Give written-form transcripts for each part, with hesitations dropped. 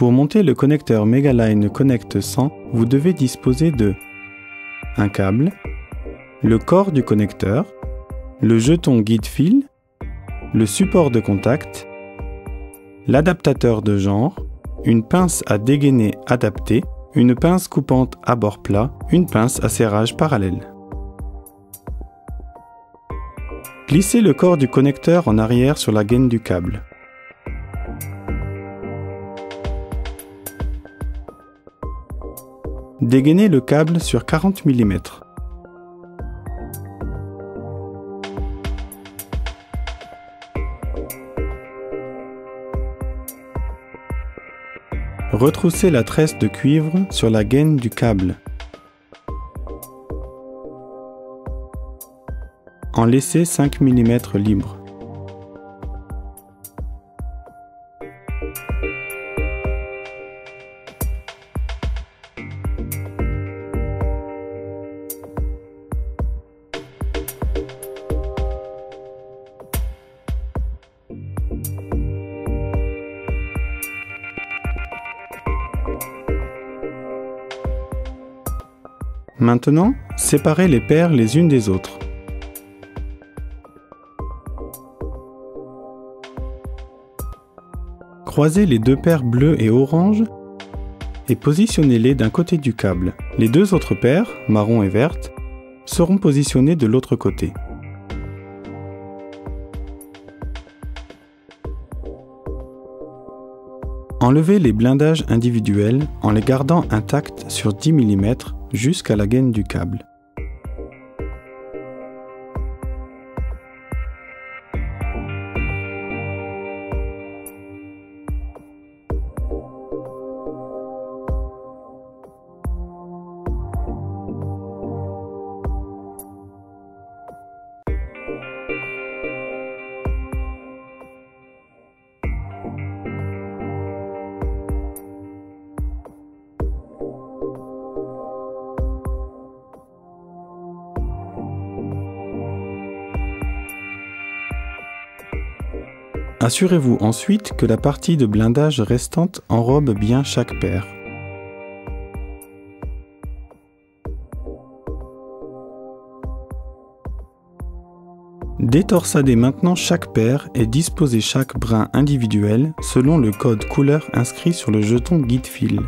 Pour monter le connecteur Megaline Connect 100, vous devez disposer de un câble, le corps du connecteur, le jeton guide-fil, le support de contact, l'adaptateur de genre, une pince à dégainer adaptée, une pince coupante à bord plat, une pince à serrage parallèle. Glissez le corps du connecteur en arrière sur la gaine du câble. Dégainez le câble sur 40 mm. Retroussez la tresse de cuivre sur la gaine du câble. En laissez 5 mm libres. Maintenant, séparez les paires les unes des autres. Croisez les deux paires bleues et orange et positionnez-les d'un côté du câble. Les deux autres paires, marron et verte, seront positionnées de l'autre côté. Enlevez les blindages individuels en les gardant intacts sur 10 mm jusqu'à la gaine du câble. Assurez-vous ensuite que la partie de blindage restante enrobe bien chaque paire. Détorsadez maintenant chaque paire et disposez chaque brin individuel selon le code couleur inscrit sur le jeton guide-fil.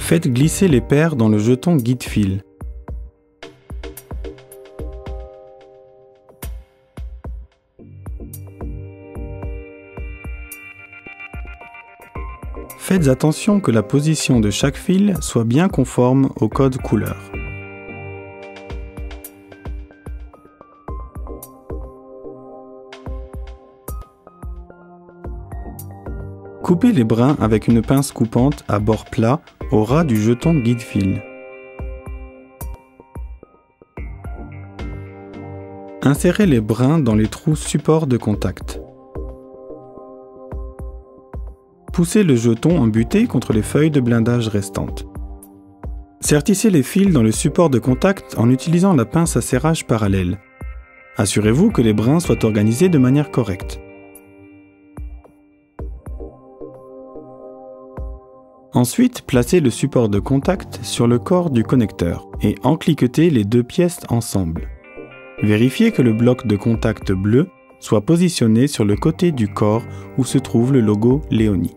Faites glisser les paires dans le jeton guide-fil. Faites attention que la position de chaque fil soit bien conforme au code couleur. Coupez les brins avec une pince coupante à bord plat au ras du jeton guide-fil. Insérez les brins dans les trous support de contact. Poussez le jeton embuté contre les feuilles de blindage restantes. Sertissez les fils dans le support de contact en utilisant la pince à serrage parallèle. Assurez-vous que les brins soient organisés de manière correcte. Ensuite, placez le support de contact sur le corps du connecteur et encliquetez les deux pièces ensemble. Vérifiez que le bloc de contact bleu soit positionné sur le côté du corps où se trouve le logo Leoni.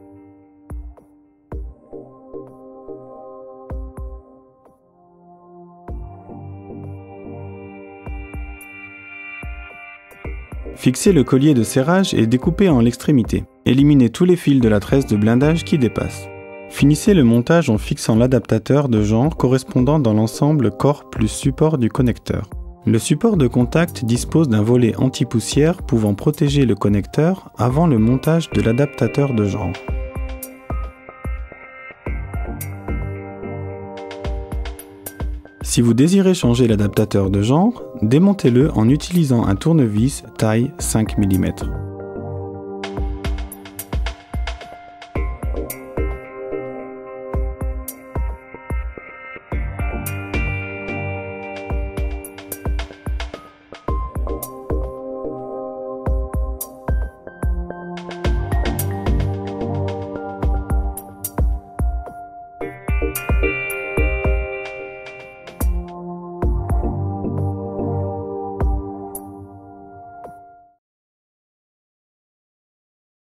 Fixez le collier de serrage et découpez en l'extrémité. Éliminez tous les fils de la tresse de blindage qui dépassent. Finissez le montage en fixant l'adaptateur de genre correspondant dans l'ensemble corps plus support du connecteur. Le support de contact dispose d'un volet anti-poussière pouvant protéger le connecteur avant le montage de l'adaptateur de genre. Si vous désirez changer l'adaptateur de genre, démontez-le en utilisant un tournevis taille 5 mm.